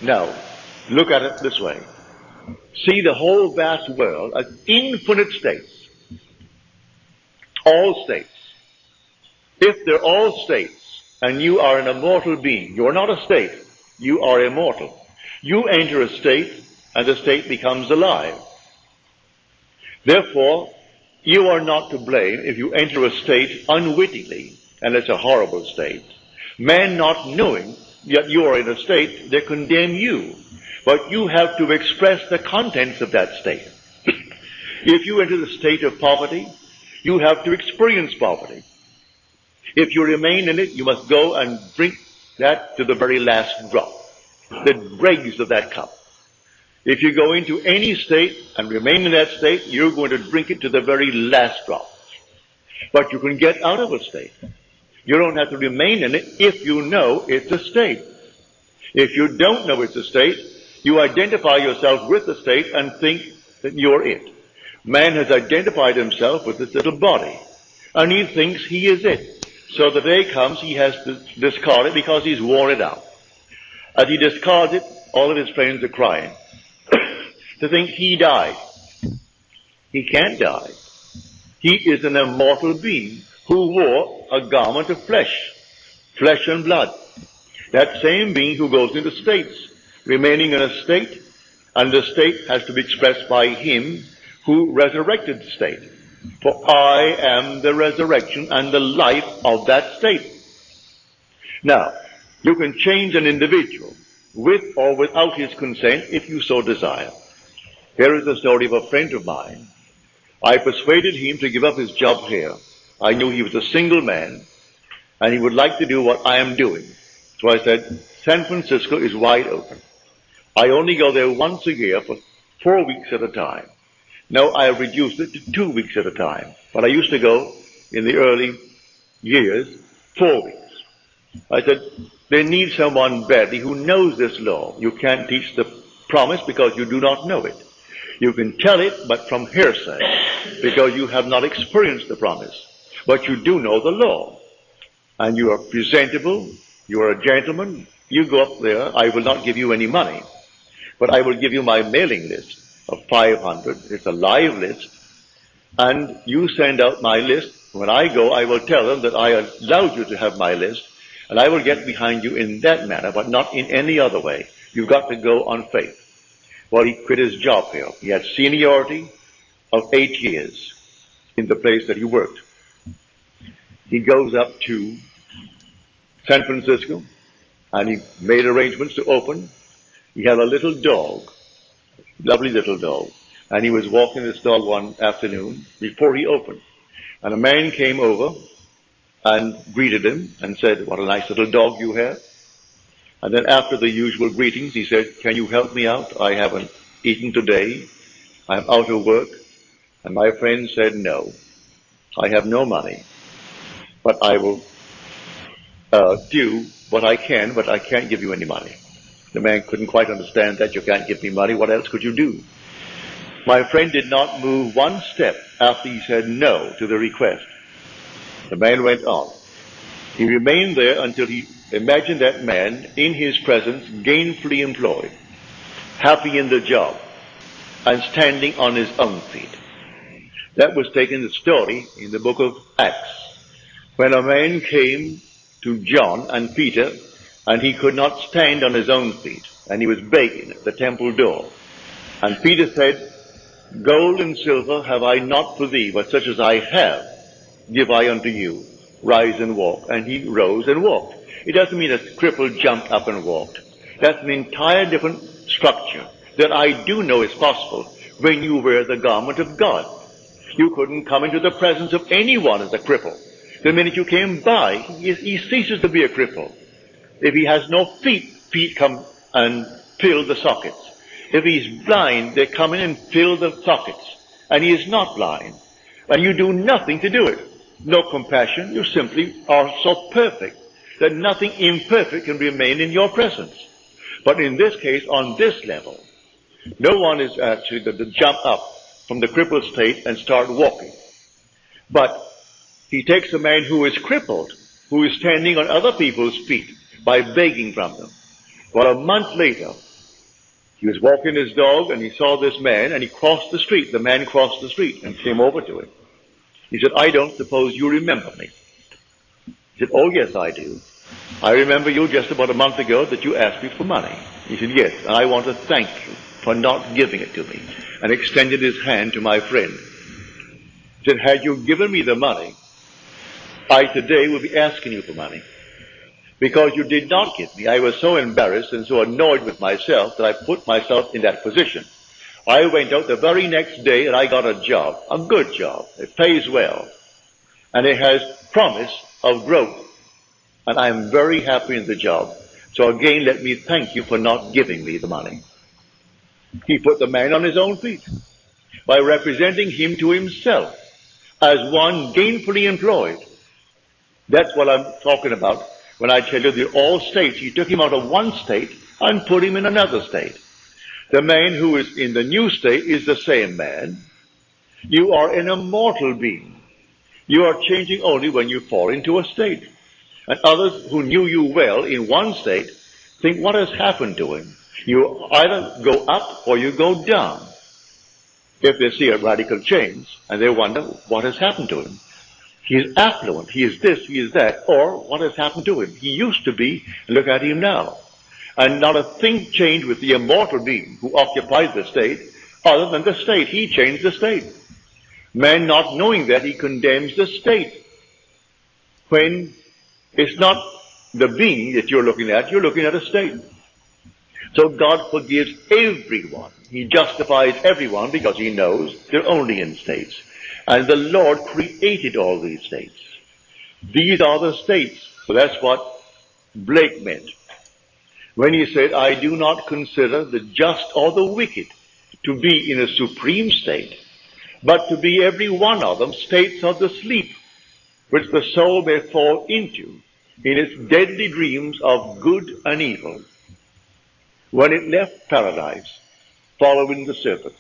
Now, look at it this way. See the whole vast world as infinite states. All states. If they're all states, and you are an immortal being, you are not a state, you are immortal. You enter a state, and the state becomes alive. Therefore, you are not to blame if you enter a state unwittingly, and it's a horrible state. Men not knowing that you are in a state, they condemn you. But you have to express the contents of that state. If you enter the state of poverty, you have to experience poverty. If you remain in it, you must go and drink that to the very last drop, the dregs of that cup. If you go into any state and remain in that state, you're going to drink it to the very last drop. But you can get out of a state. You don't have to remain in it if you know it's a state. If you don't know it's a state, you identify yourself with the state and think that you're it. Man has identified himself with this little body, and he thinks he is it. So the day comes, he has to discard it because he's worn it out. As he discards it, all of his friends are crying to think he died. He can't die. He is an immortal being who wore a garment of flesh and blood. That same being who goes into states, remaining in a state, and the state has to be expressed by him who resurrected the state. For I am the resurrection and the life of that state. Now, you can change an individual with or without his consent if you so desire. Here is the story of a friend of mine. I persuaded him to give up his job here. I knew he was a single man, and he would like to do what I am doing. So I said, San Francisco is wide open. I only go there once a year for 4 weeks at a time. Now I have reduced it to 2 weeks at a time. But I used to go, in the early years, 4 weeks. I said, they need someone badly who knows this law. You can't teach the promise because you do not know it. You can tell it, but from hearsay, because you have not experienced the promise. But you do know the law. And you are presentable, you are a gentleman, you go up there, I will not give you any money. But I will give you my mailing list of 500. It's a live list. And you send out my list. When I go, I will tell them that I allowed you to have my list. And I will get behind you in that manner, but not in any other way. You've got to go on faith. Well, he quit his job here. He had seniority of 8 years in the place that he worked. He goes up to San Francisco, and he made arrangements to open. He had a little dog, lovely little dog, and he was walking this dog one afternoon before he opened. And a man came over and greeted him and said, what a nice little dog you have. And then after the usual greetings, he said, can you help me out? I haven't eaten today. I'm out of work. And my friend said, no, I have no money, but I will do what I can, but I can't give you any money. The man couldn't quite understand that. You can't give me money. What else could you do? My friend did not move one step after he said no to the request. The man went on. He remained there until he imagined that man in his presence gainfully employed, happy in the job, and standing on his own feet. That was taken the story in the book of Acts, when a man came to John and Peter, and he could not stand on his own feet, and he was begging at the temple door. And Peter said, gold and silver have I not for thee, but such as I have give I unto you. Rise and walk. And he rose and walked. It doesn't mean a cripple jumped up and walked. That's an entire different structure that I do know is possible when you wear the garment of God. You couldn't come into the presence of anyone as a cripple. The minute you came by, he ceases to be a cripple. If he has no feet, feet come and fill the sockets. If he's blind, they come in and fill the sockets. And he is not blind. And you do nothing to do it. No compassion. You simply are so perfect that nothing imperfect can remain in your presence. But in this case, on this level, no one is actually going to jump up from the crippled state and start walking. But he takes a man who is crippled, who is standing on other people's feet by begging from them. Well, a month later, he was walking his dog and he saw this man and he crossed the street. The man crossed the street and came over to him. He said, I don't suppose you remember me. He said, oh yes, I do. I remember you just about a month ago that you asked me for money. He said, yes, and I want to thank you for not giving it to me, and extended his hand to my friend. He said, had you given me the money, I today would be asking you for money. Because you did not give me, I was so embarrassed and so annoyed with myself that I put myself in that position. I went out the very next day and I got a job, a good job. It pays well. And it has promise of growth. And I am very happy in the job. So again, let me thank you for not giving me the money. He put the man on his own feet by representing him to himself as one gainfully employed. That's what I'm talking about when I tell you that all states, he took him out of one state and put him in another state. The man who is in the new state is the same man. You are an immortal being. You are changing only when you fall into a state. And others who knew you well in one state think, what has happened to him? You either go up or you go down. If they see a radical change, and they wonder, what has happened to him? He is affluent, he is this, he is that, or what has happened to him? He used to be, look at him now. And not a thing changed with the immortal being who occupied the state, other than the state. He changed the state. Man, not knowing that, he condemns the state. When it's not the being that you're looking at a state. So God forgives everyone. He justifies everyone because he knows they're only in states. And the Lord created all these states. These are the states. So that's what Blake meant when he said, I do not consider the just or the wicked to be in a supreme state, but to be every one of them states of the sleep, which the soul may fall into in its deadly dreams of good and evil, when it left paradise, following the serpent.